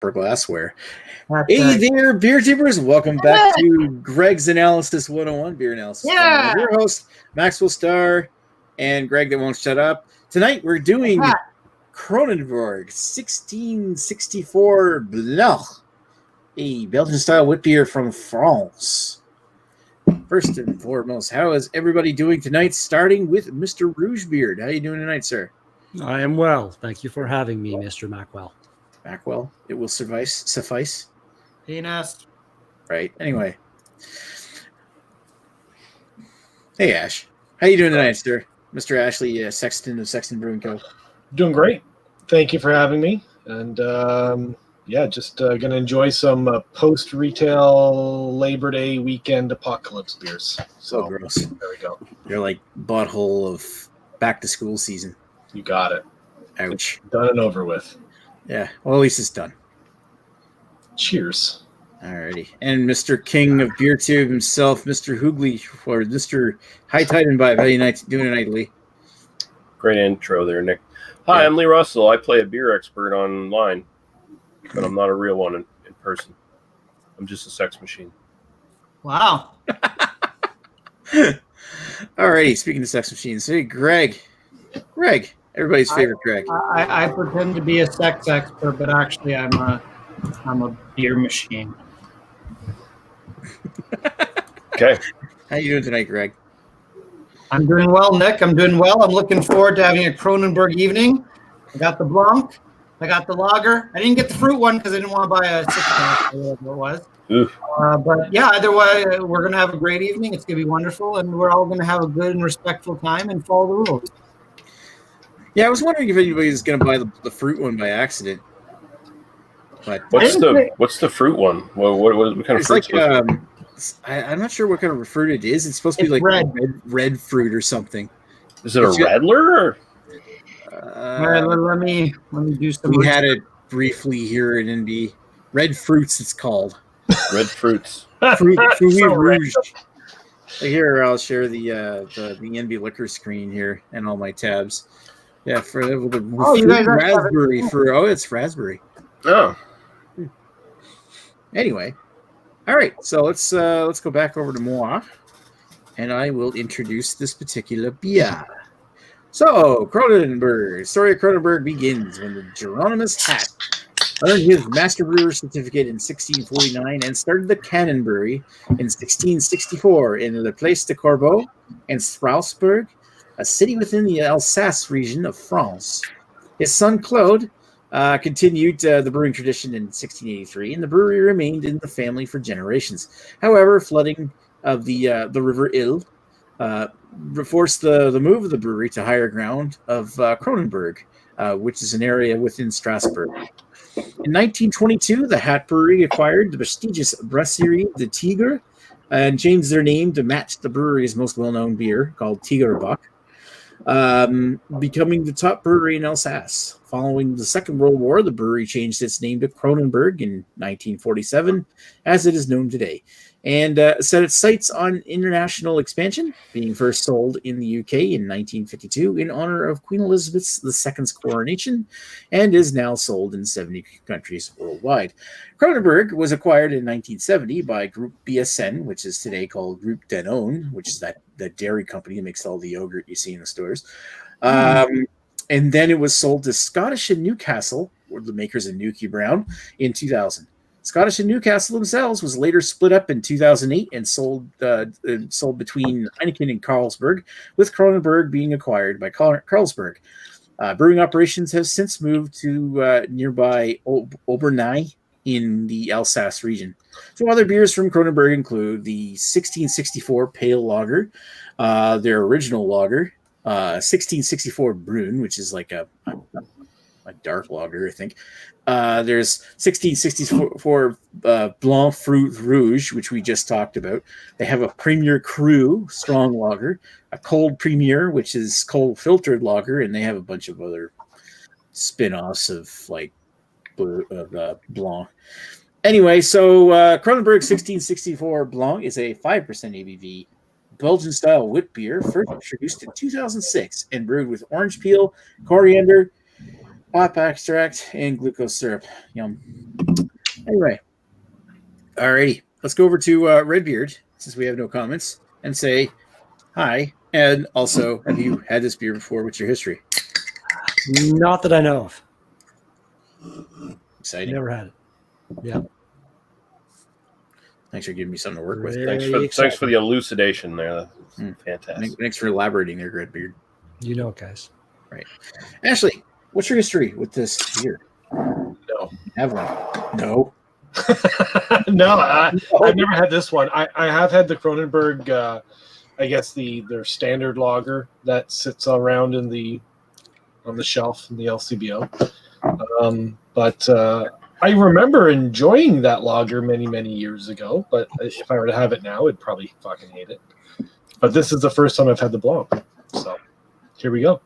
for glassware. That's Hey right. there, beer tubers. Welcome back to Greg's Analysis 101, Beer Analysis 101. Your host, Maxwell Starr, and Greg that won't shut up. Tonight we're doing Kronenbourg 1664 Blanc, a Belgian-style Witbier from France. First and foremost, how is everybody doing tonight? Starting with Mr. Rougebeard. How are you doing tonight, sir? I am well. Thank you for having me, Mr. Macwell. Macwell, it will suffice. Penis. Right. Anyway. Hey, Ash. How you doing tonight, sir? Mr. Ashley Sexton of Sexton Brewing Co. Doing great. Thank you for having me. And just going to enjoy some post-retail Labor Day weekend apocalypse beers. So gross. There we go. You're like butthole of back-to-school season. You got it. Ouch. Done and over with. Yeah. Well, at least it's done. Cheers. Alrighty. And Mr. King of Beer Tube himself, Mr. Hoogly, or Mr. High Tide and Vibe. How you doing tonight, Lee? Great intro there, Nick. Hi, I'm Lee Russell. I play a beer expert online, but I'm not a real one in person. I'm just a sex machine. Wow. Alrighty. Speaking of sex machines, hey, Greg, everybody's favorite Greg. I pretend to be a sex expert, but actually I'm a beer machine. Okay. How you doing tonight, Greg? I'm doing well, Nick. I'm doing well. I'm looking forward to having a Kronenbourg evening. I got the Blanc. I got the lager. I didn't get the fruit one because I didn't want to buy a six-pack or whatever it was. But yeah, either way, we're going to have a great evening. It's going to be wonderful, and we're all going to have a good and respectful time and follow the rules. Yeah, I was wondering if anybody's going to buy the fruit one by accident. But what's the fruit one? What kind of fruit? I'm not sure what kind of fruit it is. It's supposed to be like red fruit or something. Is it a Redler? Let me do some. We had it briefly here in NB. Red Fruits, it's called. Red Fruits. Fruit Rouge. Here, I'll share the NB liquor screen here and all my tabs. Yeah, for the raspberry. It's raspberry. Oh. Anyway, all right. So let's go back over to moi, and I will introduce this particular beer. So Kronenbourg. Story of Kronenbourg begins when the Geronimus Hat earned his master brewer certificate in 1649 and started the Cannon Brewery in 1664 in Le Place de Corbeau and Strasbourg, a city within the Alsace region of France. His son Claude continued the brewing tradition in 1683, and the brewery remained in the family for generations. However, flooding of the River Ill forced the move of the brewery to higher ground of Kronenbourg, which is an area within Strasbourg. In 1922, the Hat Brewery acquired the prestigious Brasserie de Tigre and changed their name to match the brewery's most well-known beer, called Tigerbock, becoming the top brewery in Alsace. Following the Second World War, the brewery changed its name to Kronenbourg in 1947, as it is known today, and set its sights on international expansion, being first sold in the UK in 1952 in honor of Queen Elizabeth II's coronation, and is now sold in 70 countries worldwide. Kronenbourg was acquired in 1970 by Groupe BSN, which is today called Groupe Danone, which is that dairy company that makes all the yogurt you see in the stores. And then it was sold to Scottish and Newcastle, or the makers of Nuki Brown, in 2000. Scottish and Newcastle themselves was later split up in 2008 and sold between Heineken and Carlsberg, with Kronenbourg being acquired by Carlsberg. Brewing operations have since moved to nearby Obernai in the Alsace region. So other beers from Kronenbourg include the 1664 Pale Lager, their original lager, 1664 Brune, which is like a dark lager, I think. There's 1664 Blanc Fruit Rouge, which we just talked about. They have a Premier Cru strong lager, a Cold Premier, which is cold filtered lager, and they have a bunch of other spin-offs of like Blanc. Anyway, so Kronenbourg 1664 Blanc is a 5% ABV Belgian-style wit beer, first introduced in 2006 and brewed with orange peel, coriander, hop extract, and glucose syrup. Yum. Anyway, alrighty, let's go over to Redbeard, since we have no comments, and say hi. And also, have you had this beer before? What's your history? Not that I know of. Exciting. Never had it. Yeah. Thanks for giving me something to work with. Thanks for the elucidation there. Fantastic. Thanks for elaborating there, Redbeard. You know it, guys. Right. Ashley, what's your history with this beer? No. Have one? No. No, I've never had this one. I have had the Kronenbourg, I guess their standard lager that sits around on the shelf in the LCBO. But I remember enjoying that lager many, many years ago. But if I were to have it now, I'd probably fucking hate it. But this is the first time I've had the Blanc. So here we go.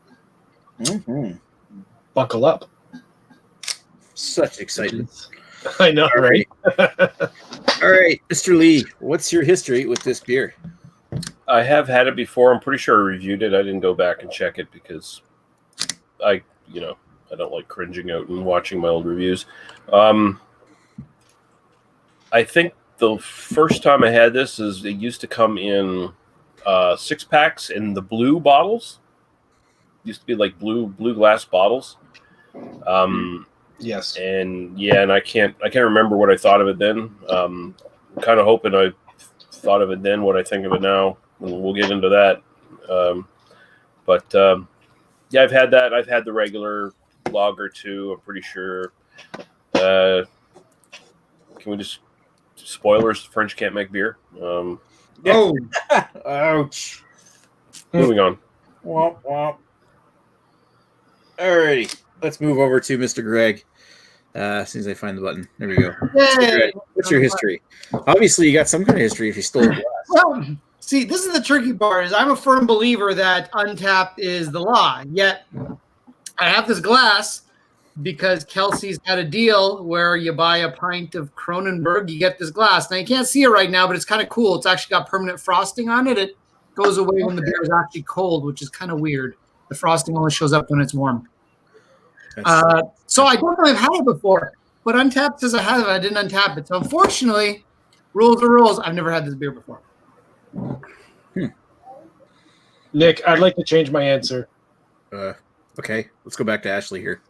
Mm-hmm. Buckle up. Such excitement. I know, right? All right, Mr. Lee, what's your history with this beer? I have had it before. I'm pretty sure I reviewed it. I didn't go back and check it because I don't like cringing out and watching my old reviews. I think the first time I had this is it used to come in 6-packs in the blue bottles. It used to be like blue glass bottles. Yes. And I can't remember what I thought of it then. I'm kind of hoping I thought of it then what I think of it now, and we'll get into that. I've had that. I've had the regular lager too. I'm pretty sure. Can we just spoilers? The French can't make beer. Oh, ouch! Moving on. Womp womp. Alrighty, let's move over to Mr. Greg. As soon as I find the button, there we go. Mr. Greg, what's your history? Obviously, you got some kind of history if you stole a glass. Well, see, this is the tricky part. Is I'm a firm believer that Untapped is the law. Yet, I have this glass because Kelsey's had a deal where you buy a pint of Kronenbourg, you get this glass. Now you can't see it right now, but it's kind of cool. It's actually got permanent frosting on it. It goes away when the beer is actually cold, which is kind of weird. The frosting only shows up when it's warm. So I don't know if I've had it before, but Untapped says I have it. I didn't untap it. So unfortunately, rules are rules. I've never had this beer before. Nick, I'd like to change my answer. Okay, let's go back to Ashley here.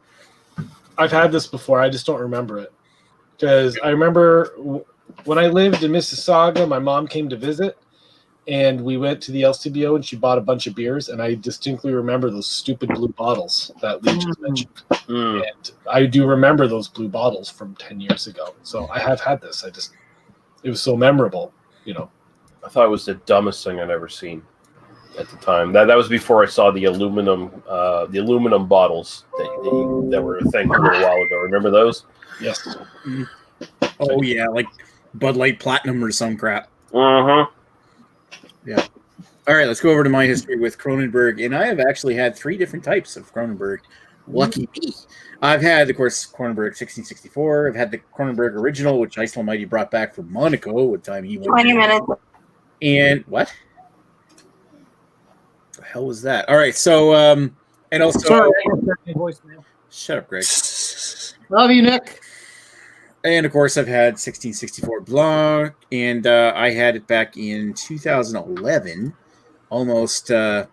I've had this before. I just don't remember it. Because I remember when I lived in Mississauga, my mom came to visit, and we went to the LCBO, and she bought a bunch of beers, and I distinctly remember those stupid blue bottles that Lee just mentioned. And I do remember those blue bottles from 10 years ago. So I have had this. It was so memorable, I thought it was the dumbest thing I'd ever seen at the time. That was before I saw the aluminum bottles that were a thing a little while ago. Remember those? Yes. Oh yeah, like Bud Light Platinum or some crap. Uh-huh. Yeah. All right, let's go over to my history with Kronenbourg, and I have actually had 3 different types of Kronenbourg. Lucky me. I've had, of course, Kronenbourg 1664. I've had the Kronenbourg original, which Iceland Mighty brought back from Monaco what time he went. 20 minutes. And what? The hell was that? All right, so and also shut up, Greg. Love you, Nick. And of course, I've had 1664 Blanc, and I had it back in 2011, almost a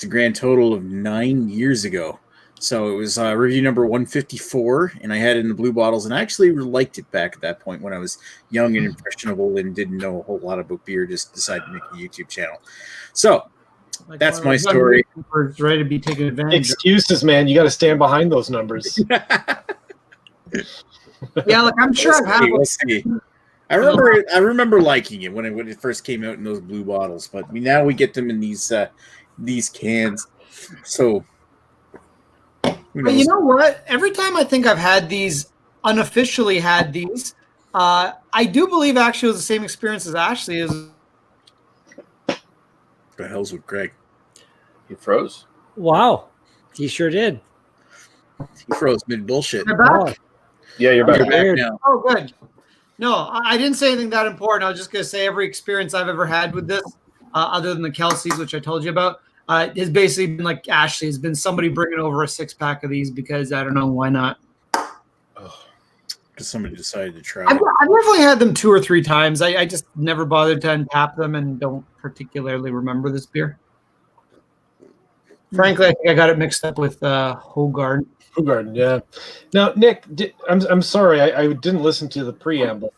grand total of 9 years ago. So it was review number 154, and I had it in the blue bottles, and I actually liked it back at that point when I was young and impressionable and didn't know a whole lot about beer, just decided to make a YouTube channel. So that's my story. It's ready to be taken advantage of. Excuses, man. You got to stand behind those numbers. Yeah, look, I'm sure I've had We'll see. I remember liking it when it first came out in those blue bottles, but now we get them in these cans. So, but you know what? Every time I think I've had these, unofficially had these, I do believe actually it was the same experience as Ashley is. The hell's with Greg? He froze. Wow. He sure did. He froze mid bullshit. Am I back? Yeah, you're back. You're back now. Oh, good. No, I didn't say anything that important. I was just going to say every experience I've ever had with this, other than the Kelseys, which I told you about, It's basically been like Ashley has been somebody bringing over a 6-pack of these because I don't know why not. Because somebody decided to try. I've definitely had them 2 or 3 times. I just never bothered to untap them and don't particularly remember this beer. Frankly, I think I got it mixed up with Hogarden. Hogarden, yeah. Now, Nick, I'm sorry, I didn't listen to the preamble.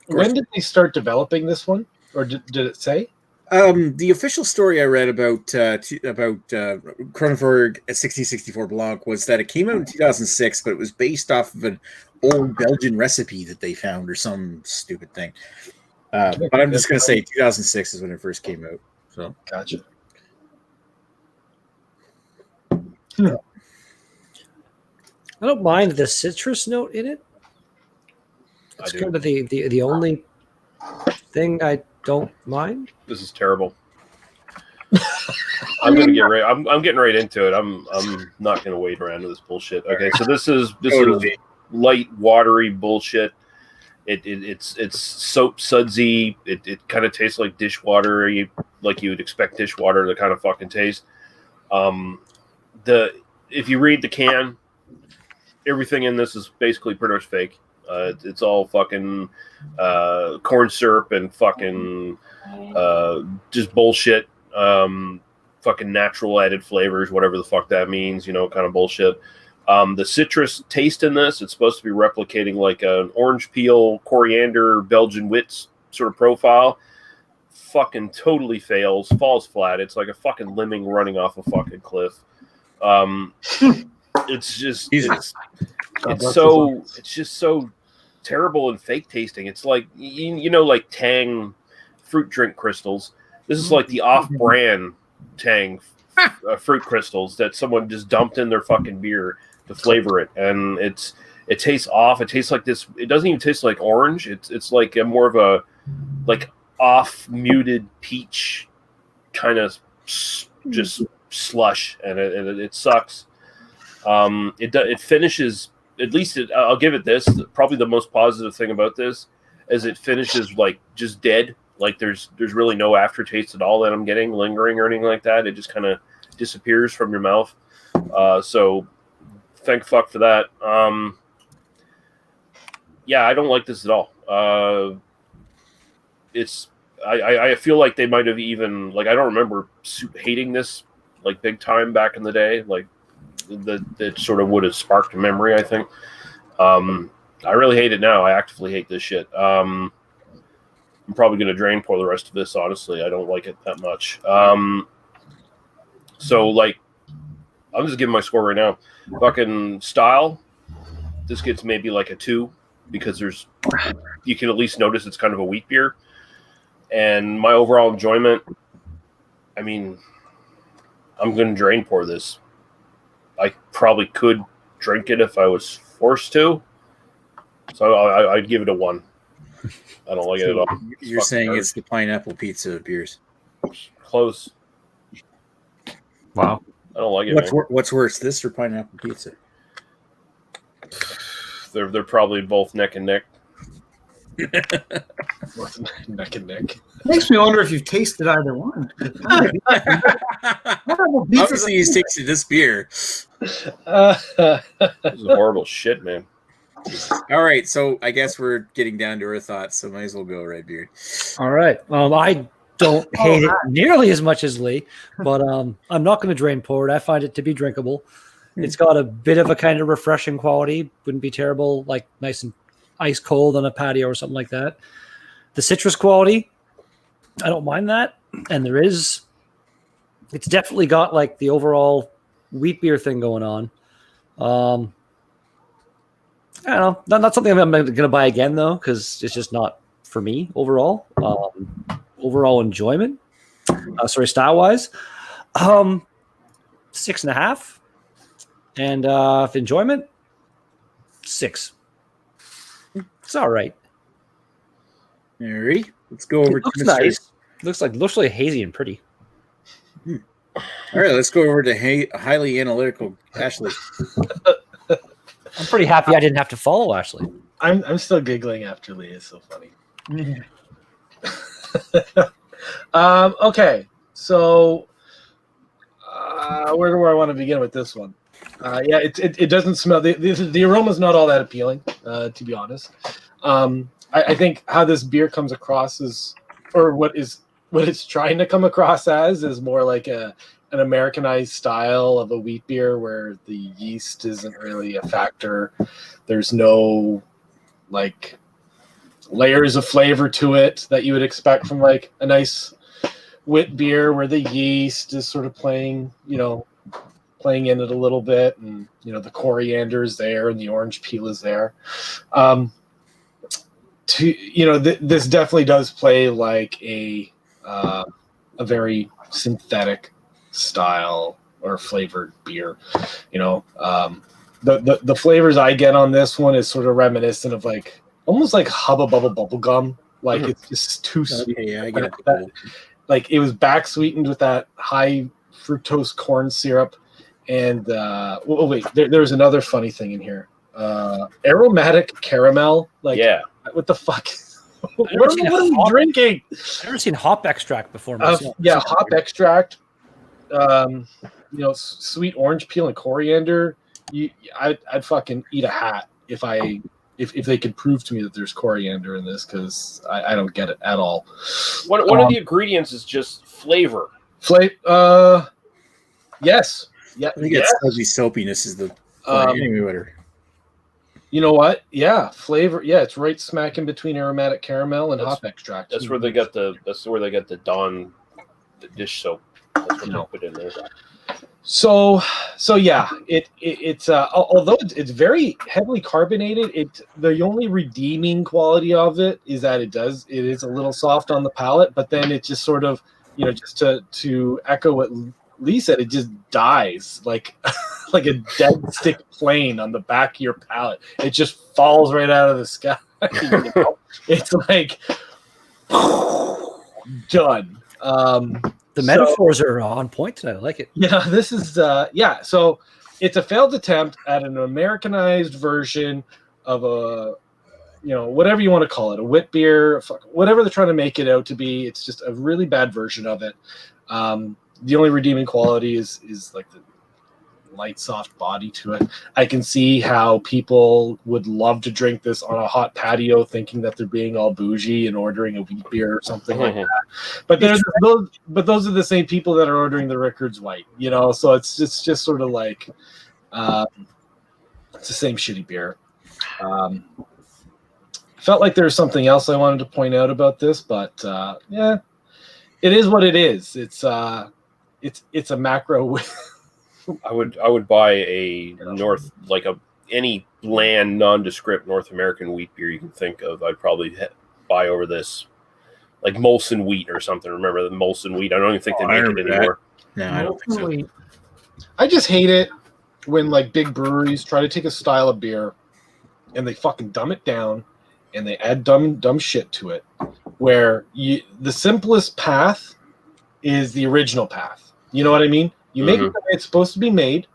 When did they start developing this one, or did it say? The official story I read about Kronenbourg 1664 Blanc was that it came out in 2006, but it was based off of an old Belgian recipe that they found or some stupid thing. But I'm just going to say 2006 is when it first came out. So Gotcha. I don't mind the citrus note in it. It's kind of the only thing I don't mind. This is terrible. I'm gonna get right. I'm getting right into it. I'm not gonna wait around to this bullshit. Okay, so this is light, watery bullshit. It's soap sudsy. It kind of tastes like dishwater, like you would expect dishwater to kind of fucking taste. If you read the can, everything in this is basically pretty much fake. It's all fucking corn syrup and fucking just bullshit. Fucking natural added flavors, whatever the fuck that means, kind of bullshit. The citrus taste in this, it's supposed to be replicating like an orange peel, coriander, Belgian wits sort of profile. Fucking totally fails, falls flat. It's like a fucking lemming running off a fucking cliff. It's just it's just so terrible and fake tasting. It's like like Tang fruit drink crystals. This is like the off-brand Tang fruit crystals that someone just dumped in their fucking beer to flavor it, and it tastes off. It tastes like this. It doesn't even taste like orange. It's like a more of a like off muted peach kind of just slush, and it sucks. It finishes, at least I'll give it this. Probably the most positive thing about this is it finishes like just dead. Like there's really no aftertaste at all that I'm getting lingering or anything like that. It just kind of disappears from your mouth. So thank fuck for that. Yeah, I don't like this at all. I feel like they might have even, like, I don't remember hating this like big time back in the day. Like that sort of would have sparked a memory, I think. I really hate it now. I actively hate this shit. I'm probably going to drain pour the rest of this, honestly. I don't like it that much. So, like, I'm just giving my score right now. Fucking style, this gets maybe like a 2 because you can at least notice it's kind of a wheat beer. And my overall enjoyment, I mean, I'm going to drain pour this. I probably could drink it if I was forced to. So I'd give it a 1. I don't like it at all. You're saying it's the pineapple pizza of beers. Close. Wow. I don't like it. What's worse, this or pineapple pizza? They're probably both neck and neck. Neck and neck. Makes me wonder if you've tasted either one. Obviously, he's tasted this beer. This is horrible shit, man. All right, so I guess we're getting down to our thoughts, so might as well go, Redbeard. All right. I don't hate it nearly as much as Lee, but I'm not going to drain pour it. I find it to be drinkable. It's got a bit of a kind of refreshing quality. Wouldn't be terrible, like nice and ice cold on a patio or something like that. The citrus quality, I don't mind that. And it's definitely got like the overall wheat beer thing going on. I don't know. Not something I'm going to buy again, though, because it's just not for me overall. Overall enjoyment. Style-wise. 6.5. And enjoyment, 6. It's all right. All right. Let's go over It looks to nice. Looks really hazy and pretty. All right, let's go over to highly analytical Ashley. I'm pretty happy I didn't have to follow Ashley. I'm still giggling after Lee. It's so funny. Yeah. Okay, so Where do I want to begin with this one? Yeah, it doesn't smell. The aroma is not all that appealing, to be honest. I think how this beer comes across is, or what it's trying to come across as, is more like an Americanized style of a wheat beer where the yeast isn't really a factor. There's no like layers of flavor to it that you would expect from like a nice wit beer where the yeast is sort of playing in it a little bit, and the coriander is there and the orange peel is there. This definitely does play like a very synthetic style or flavored beer. The flavors I get on this one is sort of reminiscent of like almost like Hubba Bubba bubble gum. Like it's just too sweet. Okay, yeah, I get it. Like it was back sweetened with that high fructose corn syrup. And there's another funny thing in here. Aromatic caramel. Like, yeah, what the fuck? What are we drinking? I've never seen hop extract before. Yeah, hop extract. Sweet orange peel and coriander. I'd fucking eat a hat if they could prove to me that there's coriander in this, because I don't get it at all. One of the ingredients is just flavor. Yes. Yeah, I think it's fuzzy soapiness is the anyway. You know what? Yeah, flavor. Yeah, it's right smack in between aromatic caramel and hop extract. That's where they got the Dawn dish soap. That's what they put in there. So yeah, it's although it's very heavily carbonated, the only redeeming quality of it is that it is a little soft on the palate, but then it just sort of, just to echo what Lee said, it just dies like like a dead stick plane on the back of your palate. It just falls right out of the sky. It's like done. The metaphors are on point tonight. I like it. Yeah, this is so it's a failed attempt at an Americanized version of a whatever you want to call it, a wit beer, whatever they're trying to make it out to be. It's just a really bad version of it. The only redeeming quality is like the light, soft body to it. I can see how people would love to drink this on a hot patio, thinking that they're being all bougie and ordering a wheat beer or something like that. But those are the same people that are ordering the Rickards White, So it's just sort of like it's the same shitty beer. Felt like there's something else I wanted to point out about this, but yeah, it is what it is. It's a macro. I would buy any bland, nondescript North American wheat beer you can think of. I'd probably buy over this, like Molson Wheat or something. Remember the Molson Wheat? I don't even think they make it anymore. No, I don't think so. I just hate it when like big breweries try to take a style of beer and they fucking dumb it down and they add dumb shit to it, where the simplest path is the original path. You know what I mean? You make it the way it's supposed to be made,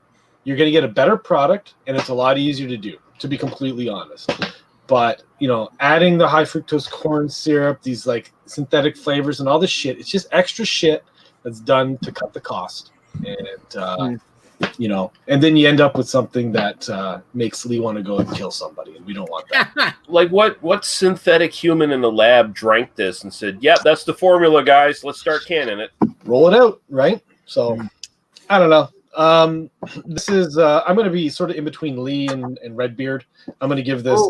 you're going to get a better product, and it's a lot easier to do, to be completely honest. But, adding the high fructose corn syrup, these like synthetic flavors and all this shit, it's just extra shit that's done to cut the cost. And, and then you end up with something that makes Lee want to go and kill somebody, and we don't want that. Like what synthetic human in the lab drank this and said, "Yep, that's the formula, guys. Let's start canning it." Roll it out, right? So, I don't know. This is I'm going to be sort of in between Lee and Redbeard. I'm going to give this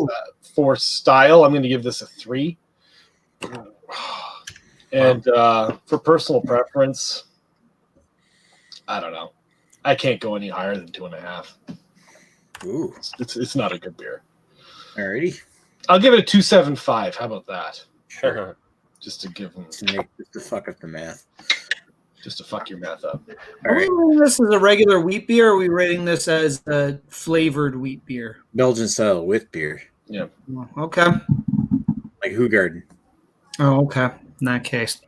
for style. I'm going to give this a 3. And for personal preference, I don't know. I can't go any higher than 2.5. Ooh, it's not a good beer. Alrighty, I'll give it a 2.75. How about that? Sure. Just to give them just to fuck up the math. Just to fuck your math up. Are we rating this as a regular wheat beer, or are we rating this as a flavored wheat beer? Belgian style Witbier. Yeah. Okay. Like Hoegaarden. Oh, okay. In that case.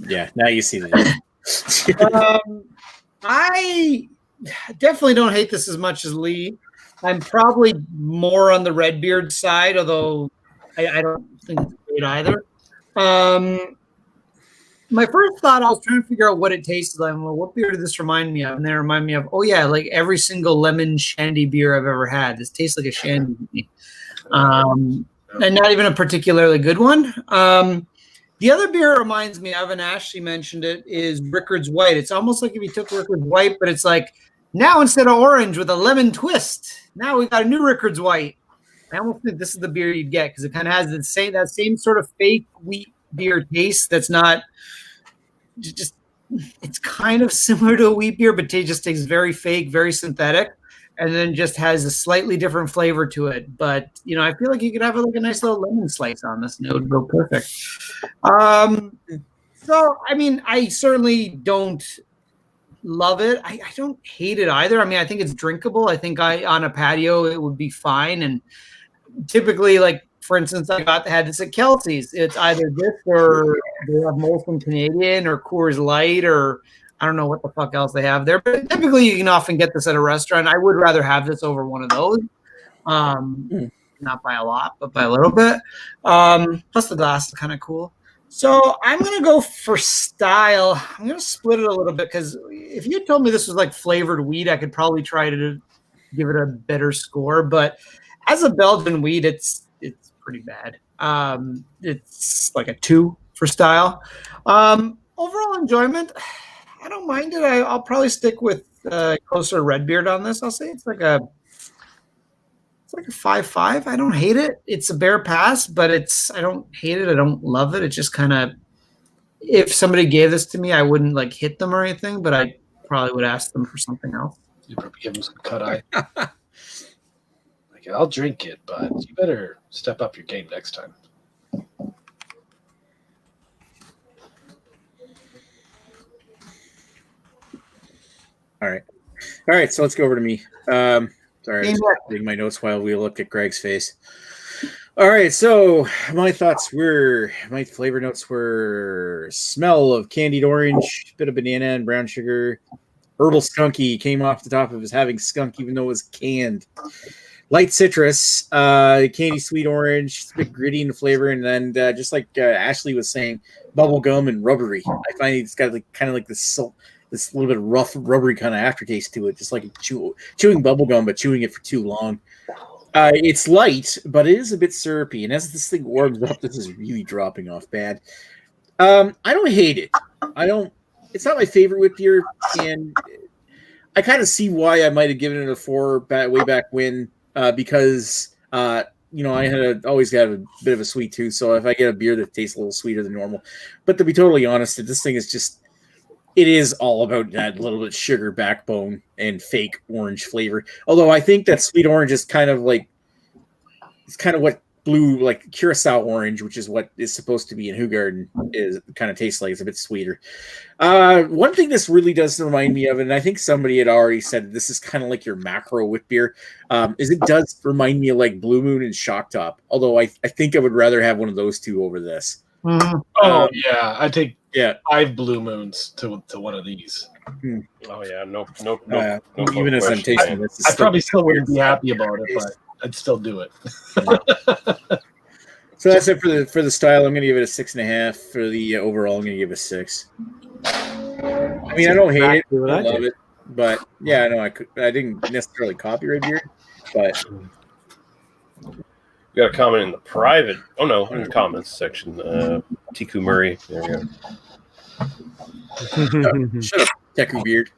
Yeah, now you see the I definitely don't hate this as much as Lee. I'm probably more on the Redbeard side, although I don't think it's great either. my first thought, I was trying to figure out what it tasted like. Well, what beer did this remind me of? And they remind me of, oh yeah, like every single lemon shandy beer I've ever had. This tastes like a shandy to me. And not even a particularly good one. The other beer it reminds me of, and Ashley mentioned it, is Rickard's White. It's almost like if you took Rickard's White, but it's like now instead of orange with a lemon twist, now we got a new Rickard's White. I almost think this is the beer you'd get because it kind of has that same sort of fake wheat beer taste. That's not just. It's kind of similar to a wheat beer, but it just tastes very fake, very synthetic, and then just has a slightly different flavor to it. But I feel like you could have like a nice little lemon slice on this, and it would go perfect. So I mean, I certainly don't love it. I don't hate it either. I mean, I think it's drinkable. I think on a patio it would be fine. And typically, like for instance, I had this at Kelsey's. It's either this or they have Molson Canadian or Coors Light or I don't know what the fuck else they have there. But typically, you can often get this at a restaurant. I would rather have this over one of those. Not by a lot, but by a little bit. Plus, the glass is kind of cool. So I'm going to go for style. I'm going to split it a little bit because if you had told me this was like flavored wheat, I could probably try to give it a better score. But as a Belgian wheat, it's pretty bad. It's like a 2 for style. Overall enjoyment, I don't mind it. I'll probably stick with closer Redbeard on this. I'll say it's like a 5.5. I don't hate it. It's a bare pass, but I don't hate it. I don't love it. It's just kind of, if somebody gave this to me, I wouldn't like hit them or anything, but I probably would ask them for something else. You probably give them some cut eye. Like, I'll drink it, but you better step up your game next time. All right. So let's go over to me. Sorry, I was reading my notes while we looked at Greg's face. All right, so my flavor notes were smell of candied orange, bit of banana and brown sugar, herbal skunky came off the top of his having skunk even though it was canned. Light citrus, candy sweet orange, it's a bit gritty in the flavor, and then just like Ashley was saying, bubble gum and rubbery. I find it's got kind of like this little bit of rough, rubbery kind of aftertaste to it, just like chewing bubble gum, but chewing it for too long. It's light, but it is a bit syrupy, and as this thing warms up, this is really dropping off bad. I don't hate it. It's not my favorite wit beer, and I kind of see why I might have given it a 4 way back when, because I always got a bit of a sweet tooth, so if I get a beer that tastes a little sweeter than normal, but to be totally honest, this thing is just. It is all about that little bit sugar backbone and fake orange flavor. Although I think that sweet orange is kind of what blue, like Curacao orange, which is what is supposed to be in Hoegaarden, is kind of tastes like. It's a bit sweeter. One thing this really does remind me of, and I think somebody had already said this is kind of like your macro wit beer, is it does remind me of like Blue Moon and Shock Top. Although I think I would rather have one of those two over this. Mm-hmm. Oh yeah, I take 5 Blue Moons to one of these. Oh yeah, no. Even as I'm tasting this, I probably still wouldn't be happy about it, but I'd still do it. So that's it for the style. I'm going to give it a 6.5. For the overall, I'm going to give it a 6. I mean, I don't hate it, I love it, but yeah, no, I didn't necessarily copy Redbeard, but. We got a comment in the private. Oh no, in the comments section. Tiku Murray. There we go. Shut up, Teku Beard.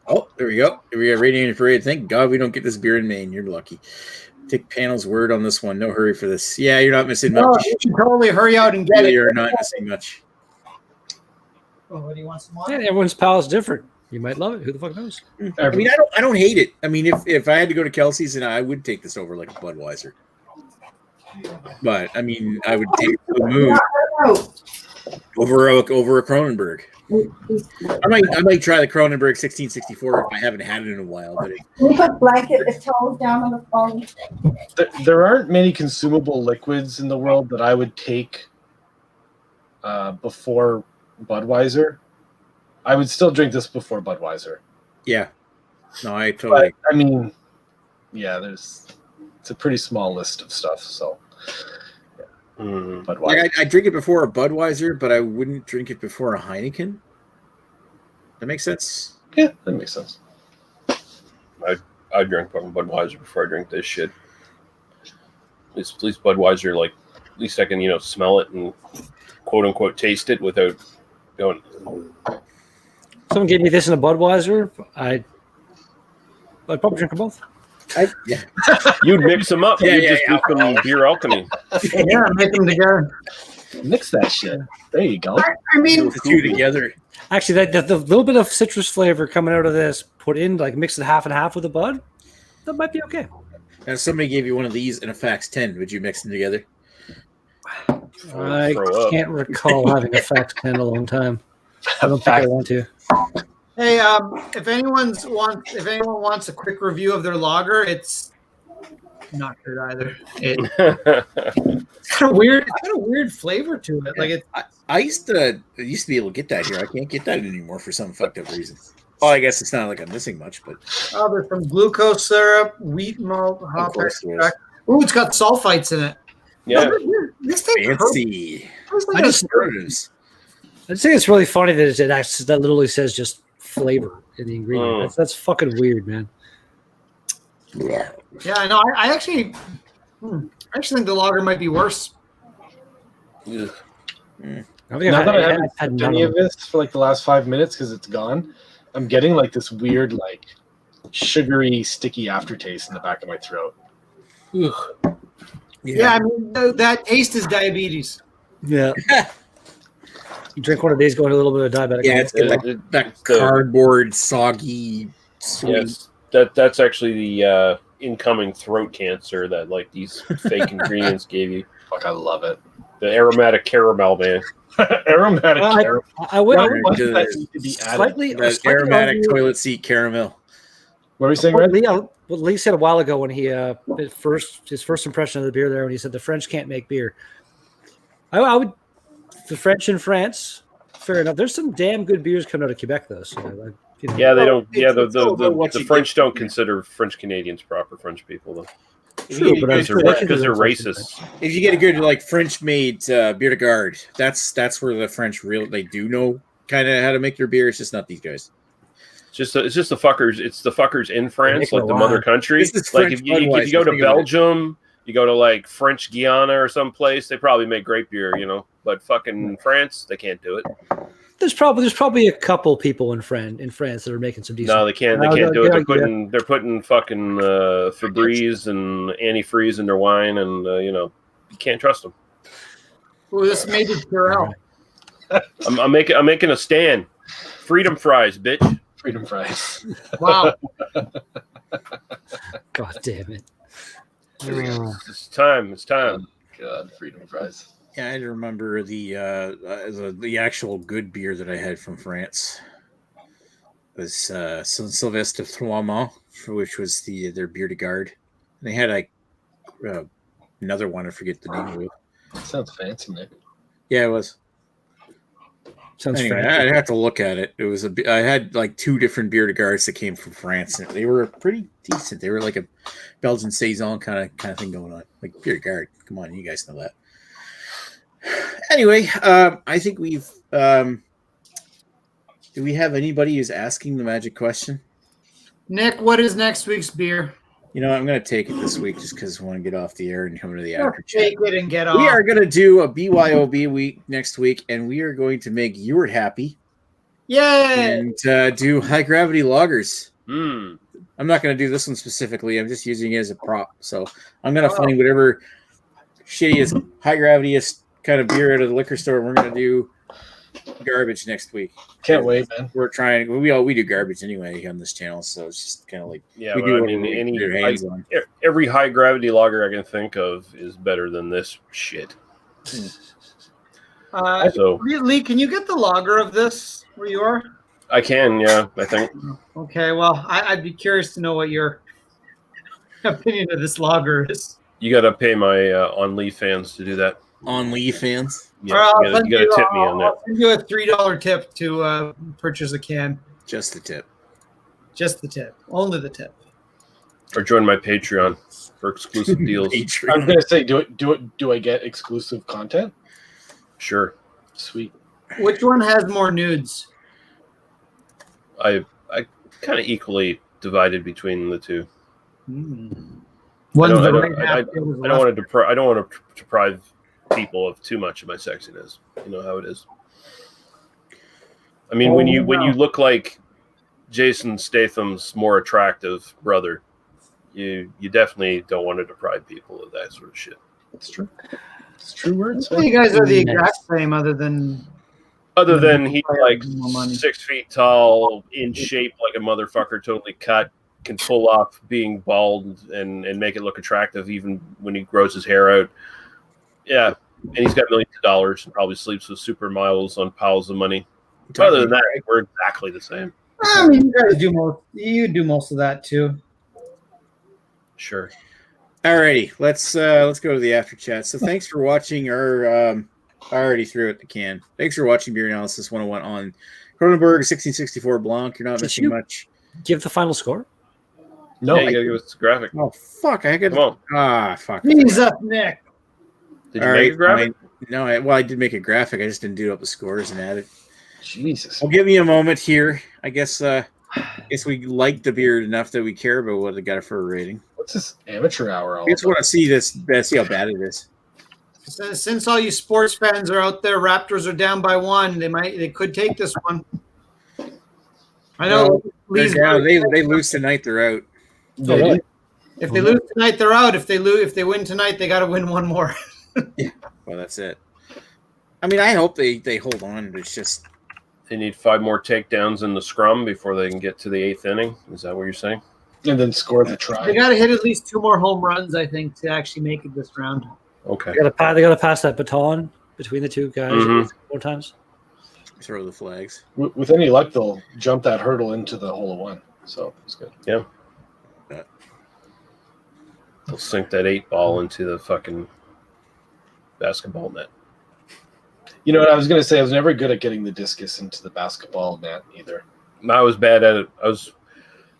Oh, there we go. We got Radiating Parade. Thank God we don't get this beer in Maine. You're lucky. Take panel's word on this one. No hurry for this. Yeah, you're not missing much. No, you should totally hurry out and get it. You're not missing much. Oh, what do you want some more? Yeah, everyone's palate's different. You might love it. Who the fuck knows? I mean, I don't hate it. I mean, if I had to go to Kelsey's, and I would take this over like a Budweiser. But I mean, I would take the Moon over a Kronenbourg. I might try the Kronenbourg 1664 if I haven't had it in a while. But Can you put blanket the toes down on the phone? There aren't many consumable liquids in the world that I would take before Budweiser. I would still drink this before Budweiser. Yeah. No, I totally. But, I mean, yeah, it's a pretty small list of stuff. So, Budweiser. Like I drink it before a Budweiser, but I wouldn't drink it before a Heineken. That makes sense. Yeah, that makes sense. I drink fucking Budweiser before I drink this shit. At least Budweiser, like, at least I can, smell it and quote unquote taste it without going. Someone gave me this in a Budweiser. I'd probably drink them both. Yeah. You'd mix them up. Yeah, You'd yeah, just do some beer alchemy. Yeah, make them together. Mix that shit. There you go. I mean, The two together. Actually, the little bit of citrus flavor coming out of this, put in, like, mix it half and half with a Bud, that might be okay. Now, if somebody gave you one of these in a Fax 10, would you mix them together? I Throw up. can't recall having a Fax 10 in a long time. I don't think I want to. hey, if anyone wants a quick review of their lager, it's not good either. It's got a weird flavor to it. Like I used to be able to get that here. I can't get that anymore for some fucked up reason. Well, I guess it's not like I'm missing much, but there's some glucose syrup, wheat malt, hop course there extract. Ooh, it's got sulfites in it. Yeah. This thing fancy. like I just- Superlatives. I just think it's really funny that that literally says just flavor in the ingredient. That's fucking weird, man. Yeah, I know. I actually think the lager might be worse. Ugh. I think Now that I haven't had sipped none any of of them. this for like the last 5 minutes because it's gone, I'm getting like this weird, like sugary, sticky aftertaste in the back of my throat. Ugh. Yeah, I mean that taste is diabetes. Yeah. You drink one of these, go into a little bit of diabetic. Yeah, it's got that cardboard, soggy, sweet. Yes, that's actually the incoming throat cancer that like these fake ingredients gave you. Fuck, I love it. The aromatic caramel, man. Aromatic Well, caramel. I would Right. What does that need to be added? slightly That aromatic toilet seat caramel. What were you saying, What Red? Lee said a while ago when he his first impression of the beer there when he said the French can't make beer. I would the French in France, fair enough. There's some damn good beers coming out of Quebec though. So Yeah, they don't. it's- Yeah, it's all about what the you French get. don't consider French Canadians proper French people though. True, but I'm Because sure they're, they can because do they're something. racist. If you get a good like French made beer de garde, that's where the French they do know kind of how to make their beer. It's just not these guys. It's just the fuckers. It's the fuckers in France, like the mother country. This is Like French if you go Budweiser, to think of it. Belgium, you go to like French Guiana or someplace, they probably make great beer, But fucking France, they can't do it. There's probably a couple people in France that are making some decent. No, they can't. They No, can't do it. yeah. They're putting fucking Febreze and antifreeze in their wine, and you can't trust them. Ooh, this made it Purell. I'm making a stand. Freedom fries, bitch. Freedom fries. Wow. God damn it! It's time. It's time. God, freedom fries. Yeah, I remember the actual good beer that I had from France was Saint Sylvestre Trois-Mont, which was their beer de garde. And they had like another one, I forget the name of it. Sounds fancy, Nick. Yeah, it was. Sounds Anyway, fancy. I'd have to look at it. It was I had like two different beer de gardes that came from France, and they were pretty decent. They were like a Belgian saison kind of thing going on, like beer de garde. Come on, you guys know that. Anyway, I think we've. Do we have anybody who's asking the magic question? Nick, what is next week's beer? You know, I'm going to take it this week just because I want to get off the air and come to the after chat. Take it and get off. We are going to do a BYOB week next week, and we are going to make Ewart happy Yay! and do high gravity lagers. Hmm. I'm not going to do this one specifically. I'm just using it as a prop. So I'm going to find whatever shittiest, high gravityest kind of beer out of the liquor store. We're going to do garbage next week. Can't wait, man. We're trying. We do garbage anyway on this channel, so it's just kind of like Yeah, we but do I whatever mean, we any get our hands on. every high gravity lager I can think of is better than this shit. So Lee, can you get the lager of this where you are? I can, yeah, I think. Okay, well, I'd be curious to know what your opinion of this lager is. You got to pay my OnlyFans to do that. On Lee fans, Yeah, Or you got to tip me on that. I'll send you a $3 tip to purchase a can. just the tip. Just the tip. Only the tip. Or join my Patreon for exclusive deals. I was gonna say, do I get exclusive content? Sure. Sweet. Which one has more nudes? I kind of equally divided between the two. One's I the don't, right half, the other's the I don't left. want to deprive people of too much of my sexiness. You know how it is. I mean, when you look like Jason Statham's more attractive brother, you definitely don't want to deprive people of that sort of shit. It's true. It's true words. You guys are the exact same, other than He's like 6 feet tall, in shape like a motherfucker, totally cut, can pull off being bald and make it look attractive even when he grows his hair out. Yeah, and he's got millions of dollars and probably sleeps with supermodels on piles of money. Other than that, we're exactly the same. I mean, you guys do most. You do most of that too. Sure. Alrighty, let's go to the after chat. So thanks for watching our I already threw it the can. Thanks for watching Beer Analysis 101 on Kronenbourg 1664 Blanc. You're not missing much. Give the final score? No, you gotta give us the graphic. Oh fuck! I could. Come on. Fuck. He's up, Nick. Did you make a graphic? No, I did make a graphic. I just didn't do up the scores and add it. Jesus. Well, give me a moment here. I guess we like the beer enough that we care about what it got for a rating. What's this amateur hour? I just want to see see how bad it is. Since all you sports fans are out there, Raptors are down by 1. They could take this one. I know. They're down. They lose tonight, they're out. Really? If they lose tonight, they're out. If they win tonight, they got to win one more. Yeah. Well, that's it. I mean, I hope they hold on. It's just They need 5 more takedowns in the scrum before they can get to the 8th inning. Is that what you're saying? And then score the try. They got to hit at least 2 more home runs, I think, to actually make it this round. Okay. They gotta pass that baton between the two guys 4 times. throw the flags. With any luck, they'll jump that hurdle into the hole of 1. So it's good. Yeah. They'll sink that 8 ball into the fucking basketball net. You know what I was going to say? I was never good at getting the discus into the basketball net either. I was bad at it. I was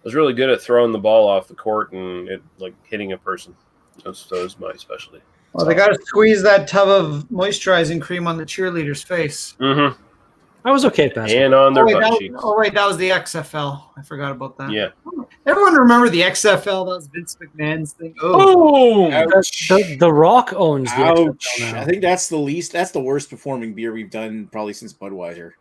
really good at throwing the ball off the court and it like hitting a person. That was my specialty. Well, they got to squeeze that tub of moisturizing cream on the cheerleader's face. Mm-hmm. I was okay at basketball. And on their butt cheeks. That was the XFL. I forgot about that. Yeah. Everyone remember the XFL? That was Vince McMahon's thing. Oh, The Rock owns the XFL now. I think that's the worst performing beer we've done probably since Budweiser.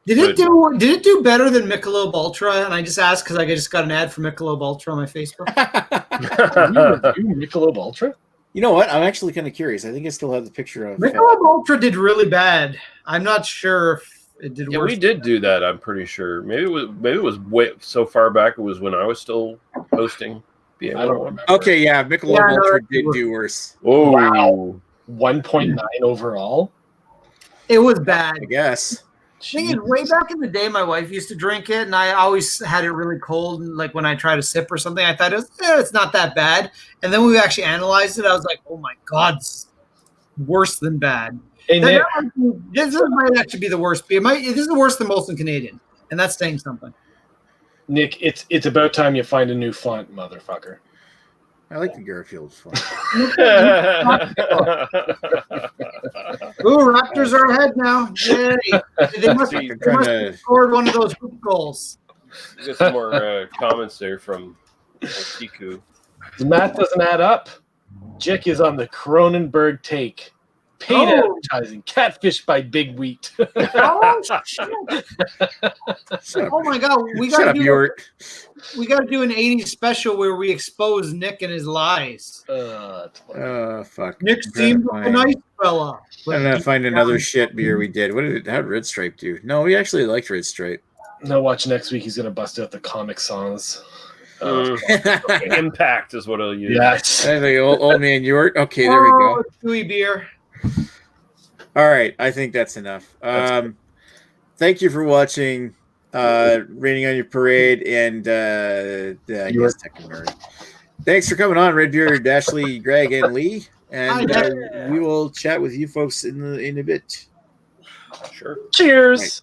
Did it do better than Michelob Ultra? And I just asked because I just got an ad for Michelob Ultra on my Facebook. You Michelob Ultra? You know what? I'm actually kind of curious. I think I still have the picture of Michelob Ultra did really bad. I'm not sure if it did worse. We did do that. I'm pretty sure. Maybe it was way so far back. It was when I was still hosting. I don't remember. Okay, yeah, Michelob Ultra did do worse. Oh, wow. 1.9 overall. It was bad. I guess. Thing is, way back in the day, my wife used to drink it, and I always had it really cold. And like when I tried to sip or something, I thought it's not that bad. And then we actually analyzed it. I was like, oh my god, it's worse than bad. Hey, This might actually be the worst beer. This is worse than Molson Canadian, and that's saying something. Nick, it's about time you find a new font, motherfucker. I like the Garfield font. Ooh, Raptors are ahead now. Yay. They must have scored one of those hoop goals. We got some more comments there from Kiku. The math doesn't add up. Jick is on the Kronenbourg take. Paid advertising. Catfish by Big Wheat. Oh, shit. Oh my god, we got to do an 80s special where we expose Nick and his lies. Fuck. Nick seemed like a nice fella. I'm gonna find another shit beer we did. How did Red Stripe do? No, we actually liked Red Stripe. No, watch next week. He's gonna bust out the comic songs. Impact is what I'll use. Yes. I think old man York. Okay, there we go. Chewy beer. All right, I think that's enough. Thank you for watching Raining on Your Parade and I guess Technary. Thanks for coming on, Redbeard, Dashley, Greg, and Lee. And we will chat with you folks in a bit. Sure. Cheers.